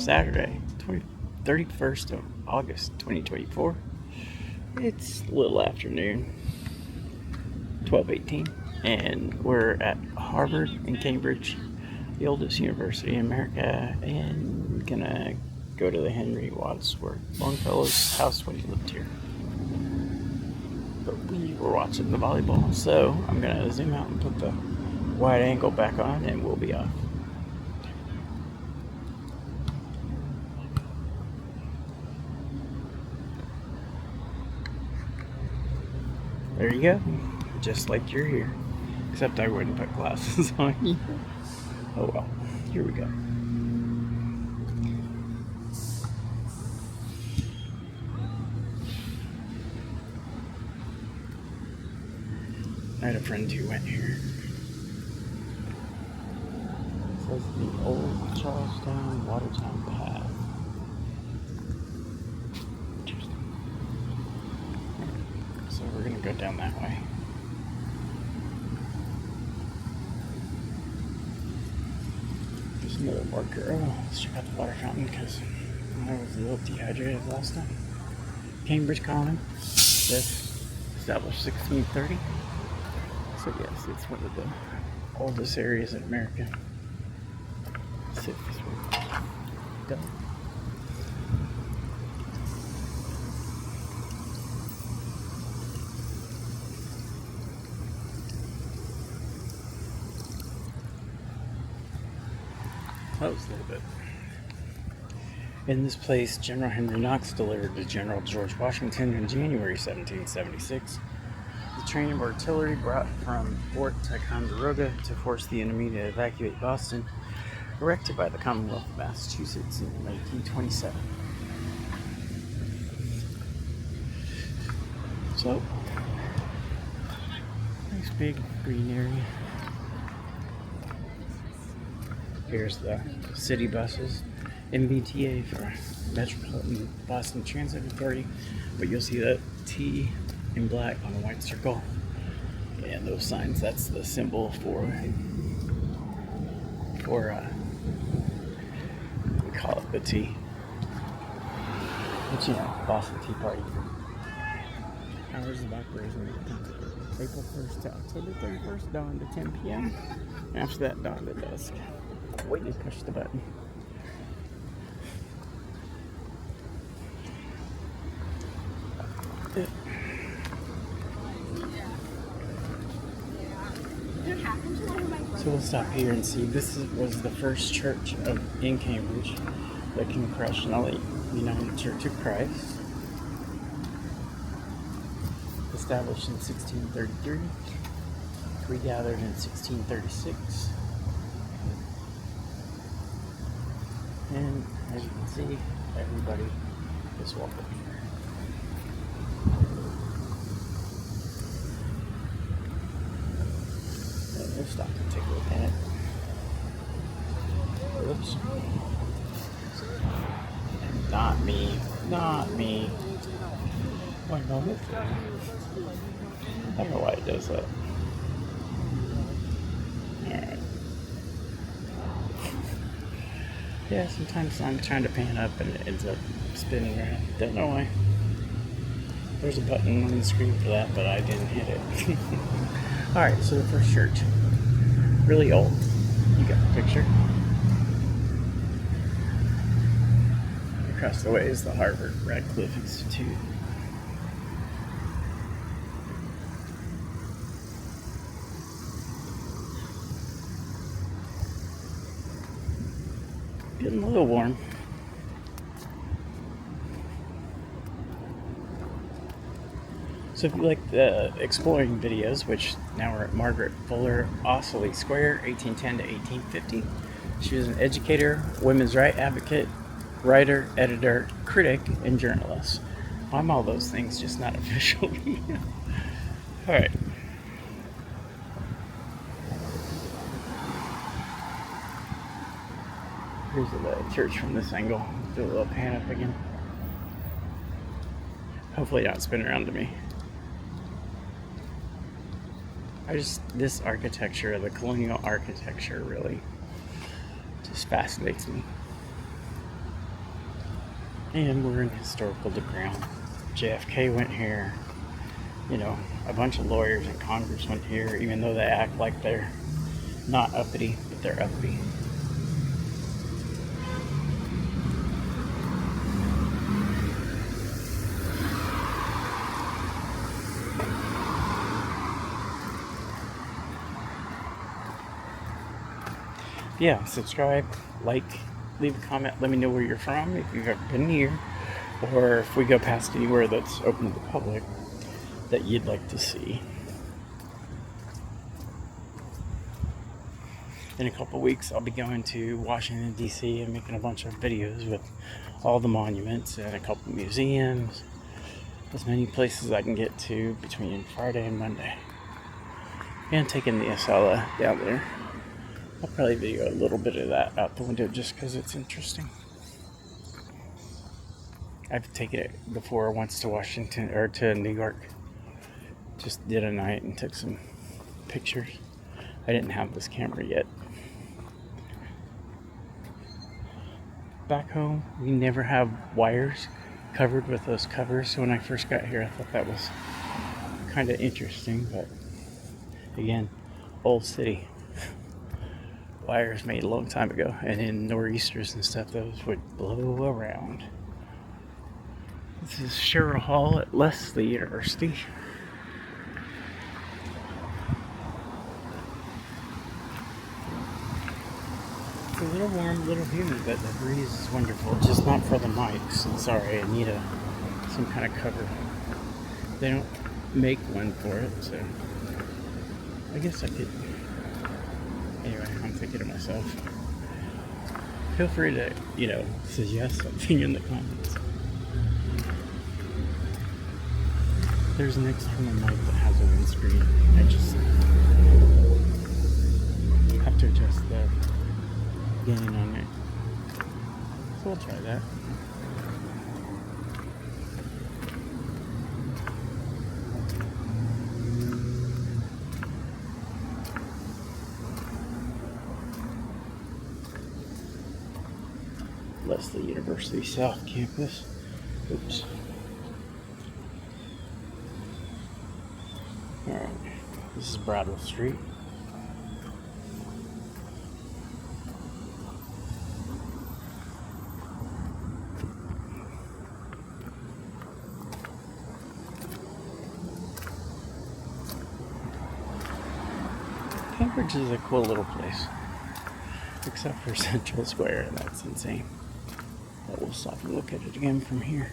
Saturday, 31st of August 2024. It's a little afternoon, 12:18, and we're at Harvard in Cambridge, the oldest university in America, and gonna go to the Henry Wadsworth Longfellow's house when he lived here. But we were watching the volleyball, so I'm gonna zoom out and put the wide angle back on, and we'll be off. There you go, just like you're here, except I wouldn't put glasses on you. Oh well, here we go. I had a friend who went here. It says the old Charlestown Watertown Path. Interesting. So we're gonna go down that way. There's another marker. Oh, let's check out the water fountain because I was a little dehydrated last time. Cambridge Colony. This established 1630. So yes, it's one of the oldest areas in America. Let's see if this will go. Close a little bit. In this place, General Henry Knox delivered to General George Washington in January 1776 the train of artillery brought from Fort Ticonderoga to force the enemy to evacuate Boston, erected by the Commonwealth of Massachusetts in 1927. So, nice big green area. Here's the city buses, MBTA for Metropolitan Boston Transit Authority, but you'll see that T in black on a white circle, and those signs, that's the symbol for we call it the T, but you know, Boston Tea Party. Hours of operation: April 1st to October 31st, dawn to 10 p.m. After that, dawn to dusk. Wait, you push the button. So we'll stop here and see. This was the first church in Cambridge, the Congregational United Church of Christ, established in 1633, regathered in 1636, and as you can see, everybody is welcome here. We'll stop and take a look at it. Oops. Not me. Not me. 1 moment. I don't know why it does that. Alright. Yeah, sometimes I'm trying to pan up and it ends up spinning around. Don't know why. There's a button on the screen for that, but I didn't hit it. Alright, so the first church. Really old. You got the picture. Across the way is the Harvard Radcliffe Institute. Getting a little warm. So if you like the exploring videos, which now we're at Margaret Fuller Ossoley Square, 1810 to 1850. She was an educator, women's rights advocate, writer, editor, critic, and journalist. I'm all those things, just not officially. Alright. Here's the church from this angle. Do a little pan up again. Hopefully not spin around to me. This architecture, the colonial architecture, really just fascinates me. And we're in historical ground. JFK went here. You know, a bunch of lawyers in Congress went here, even though they act like they're not uppity, but they're uppity. Yeah, subscribe, like, leave a comment, let me know where you're from, if you've ever been here, or if we go past anywhere that's open to the public that you'd like to see. In a couple weeks, I'll be going to Washington, D.C. and making a bunch of videos with all the monuments and a couple museums, as many places I can get to between Friday and Monday. And taking the Acela down there. I'll probably video a little bit of that out the window just because it's interesting. I've taken it before once to Washington or to New York. Just did a night and took some pictures. I didn't have this camera yet. Back home, we never have wires covered with those covers. So when I first got here, I thought that was kind of interesting. But again, old city. Wires made a long time ago, and in nor'easters and stuff, those would blow around. This is Sherrill Hall at Lesley University. It's a little warm, a little humid, but the breeze is wonderful. Just not for the mics. Sorry, I need some kind of cover. They don't make one for it, so I guess I could. Anyway, I'm thinking to myself, feel free to, suggest something in the comments. There's an external mic that has a windscreen. I just have to adjust the gain on it. So we'll try that. Lesley University South Campus. Oops. Alright, this is Bradwell Street. Cambridge is a cool little place. Except for Central Square, and that's insane. But we'll stop and look at it again from here.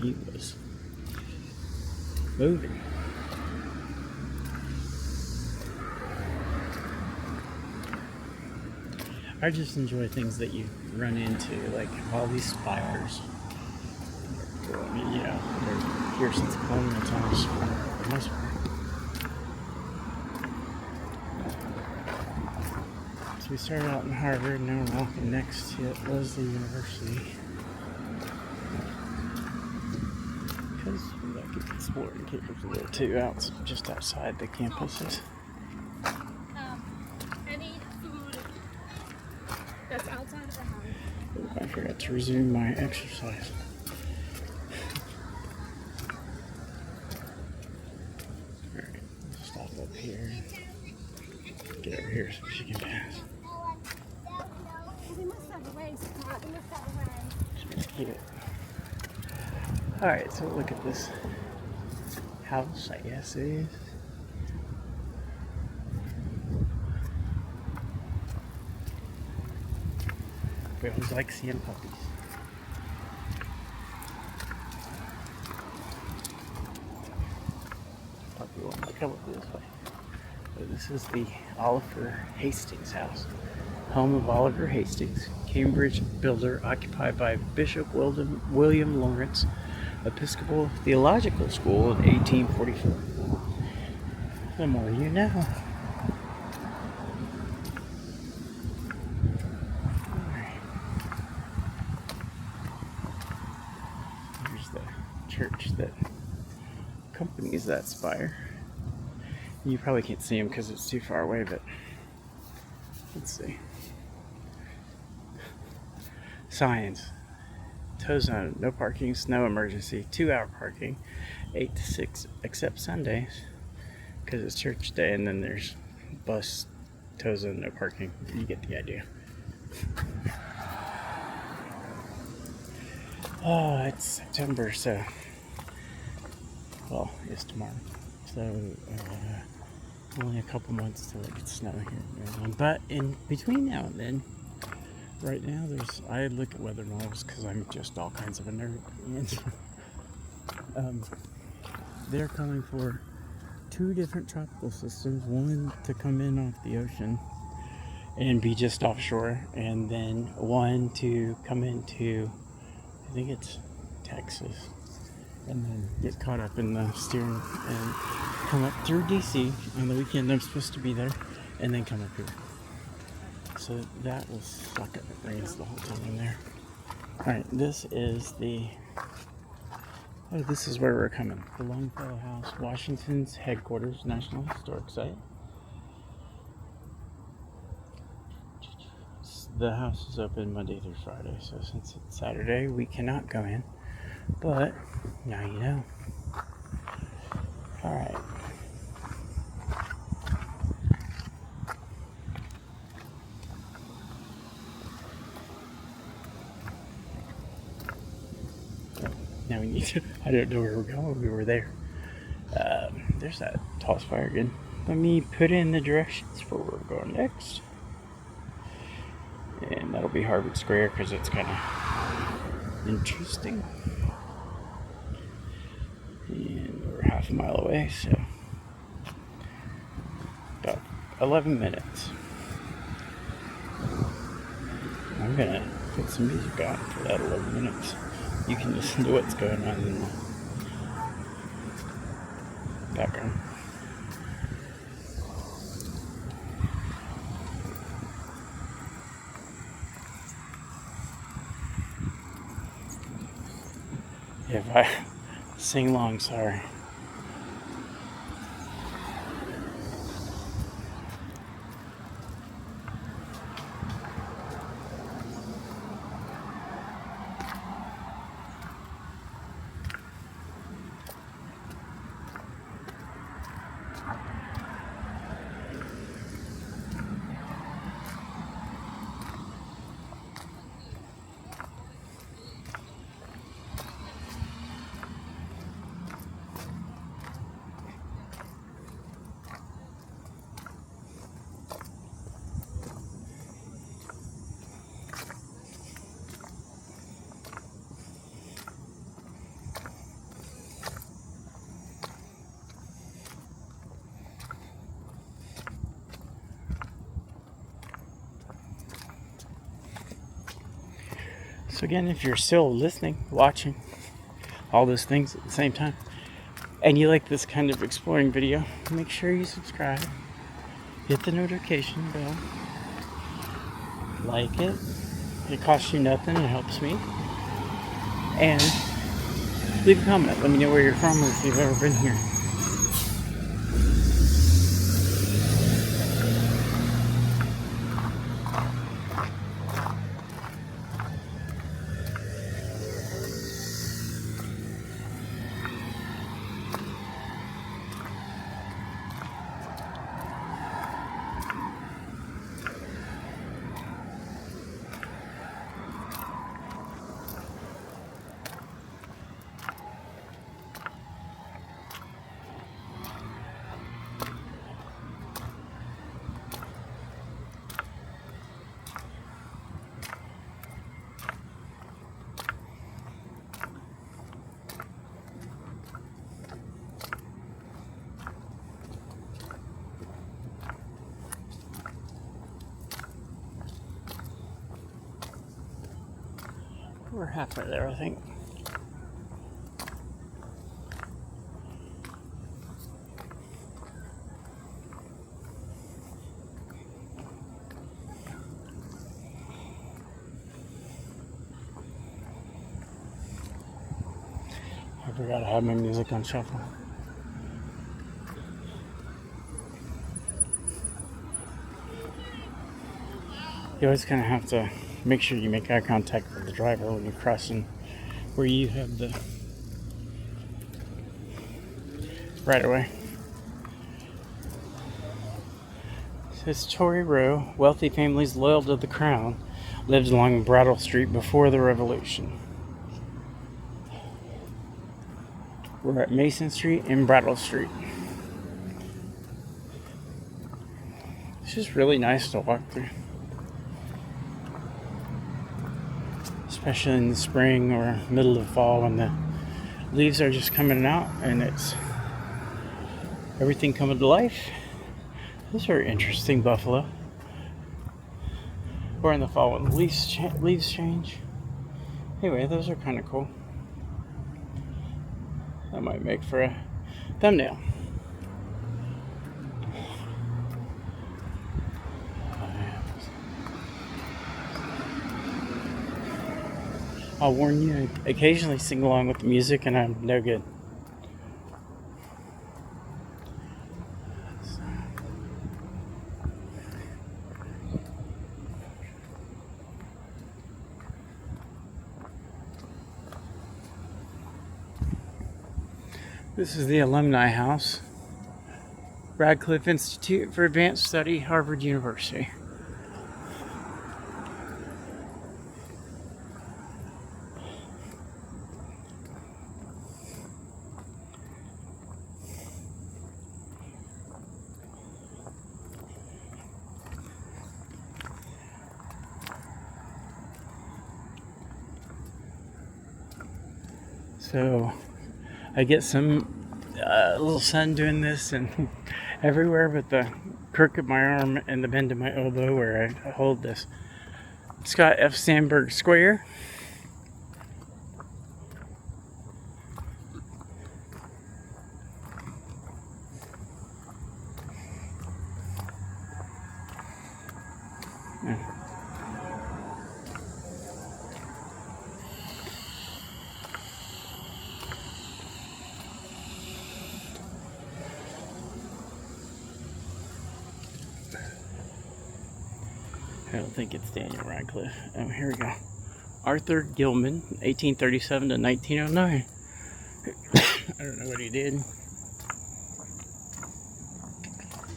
He was moving. I just enjoy things that you run into, like all these spires. They're here since colonial times for the most part. So we started out in Harvard, and now we're walking next to Lesley University. Because we like it exploring campus a little too, out just outside the campuses. Any food that's outside of the house. Oh, I forgot to resume my exercise. Alright, let's stop up here. Get over here so she can pass. We must have a way, Scott. We must have a way. Just keep it. Alright, so look at this house, I guess it is. We always like seeing puppies. Puppy won't come up this way. So this is the Oliver Hastings House, home of Oliver Hastings, Cambridge builder, occupied by Bishop William Lawrence Episcopal Theological School in 1844. The more you know. Here's the church that accompanies that spire. You probably can't see them because it's too far away, but let's see. Signs. Tow zone, no parking, snow emergency, 2-hour parking, 8 to 6, except Sundays, because it's church day, and then there's bus, tow zone, no parking. You get the idea. Oh, it's September, so, well, it's tomorrow. So, only a couple months till it gets snow here in Maryland. But in between now and then, right now, I look at weather models because I'm just all kinds of a nerd. And they're calling for 2 different tropical systems, one to come in off the ocean and be just offshore, and then one to come into, I think it's Texas, and then get caught up in the steering and come up through DC on the weekend. I'm supposed to be there, and then come up here. So that will suck if it rains the whole time there. Alright, this is this is where we're coming. The Longfellow House, Washington's headquarters, National Historic Site. The house is open Monday through Friday, so since it's Saturday, we cannot go in. But now you know. Alright. Now we need to, I don't know where we're going, we were there. There's that tall spire again. Let me put in the directions for where we're going next. And that'll be Harvard Square because it's kind of interesting. And we're half a mile away, so about 11 minutes. I'm gonna put some music on for that 11 minutes. You can listen to what's going on in the background. If I sing along, sorry. So again, if you're still listening, watching all those things at the same time, and you like this kind of exploring video, make sure you subscribe, hit the notification bell, like it. It costs you nothing, it helps me. And leave a comment, let me know where you're from or if you've ever been here. We're halfway there, I think. I forgot to have my music on shuffle. You always kind of have to make sure you make eye contact with the driver when you're crossing where you have the right of way. It says Tory Row, wealthy families loyal to the crown lived along Brattle Street before the Revolution. We're at Mason Street and Brattle Street. It's just really nice to walk through. Especially in the spring or middle of fall when the leaves are just coming out and it's everything coming to life. Those are interesting buffalo. Or in the fall when the leaves change. Anyway, those are kind of cool. That might make for a thumbnail. I'll warn you, I occasionally sing along with the music and I'm no good. This is the Alumni House, Radcliffe Institute for Advanced Study, Harvard University. So I get some little sun doing this and everywhere but the crook of my arm and the bend of my elbow where I hold this Scott F. Sandburg Square. Yeah. I don't think it's Daniel Radcliffe. Oh, here we go. Arthur Gilman, 1837 to 1909. I don't know what he did.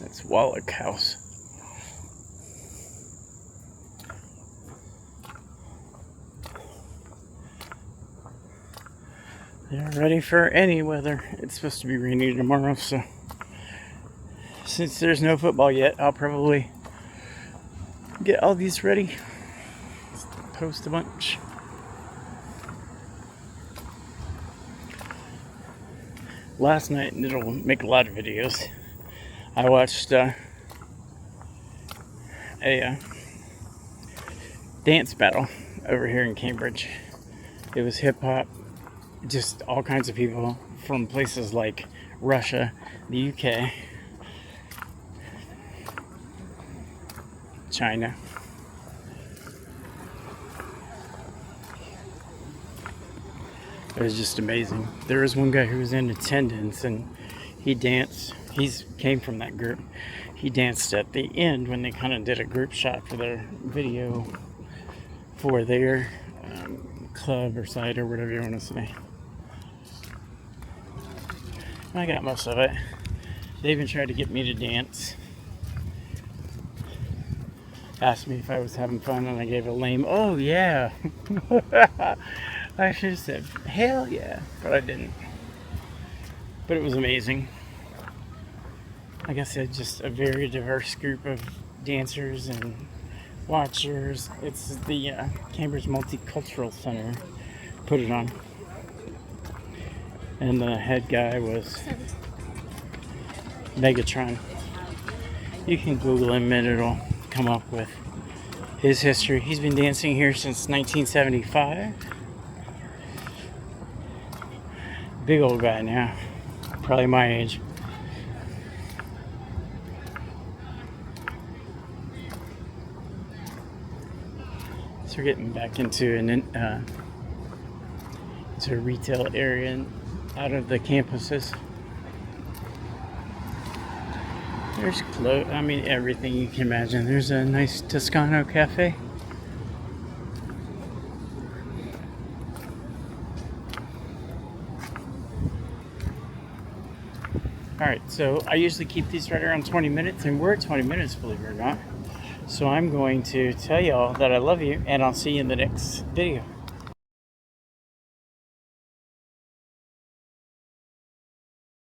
That's Wallach House. They're ready for any weather. It's supposed to be rainy tomorrow, so since there's no football yet, I'll probably get all these ready. Post a bunch. Last night, and it'll make a lot of videos, I watched a dance battle over here in Cambridge. It was hip hop, just all kinds of people from places like Russia, the UK, China. It was just amazing. There was one guy who was in attendance and he danced. He came from that group. He danced at the end when they kind of did a group shot for their video for their club or site or whatever you want to say. I got most of it. They even tried to get me to dance. Asked me if I was having fun and I gave a lame, oh yeah. I should have said, hell yeah, but I didn't. But it was amazing. Like I said, just a very diverse group of dancers and watchers. It's the Cambridge Multicultural Center put it on. And the head guy was Megatron. You can Google him and it'll come up with his history. He's been dancing here since 1975. big old guy now, probably my age. So we're getting back into a retail area and out of the campuses. There's clothes, I mean everything you can imagine. There's a nice Toscano cafe. Alright, so I usually keep these right around 20 minutes, and we're at 20 minutes, believe it or not. So I'm going to tell y'all that I love you, and I'll see you in the next video.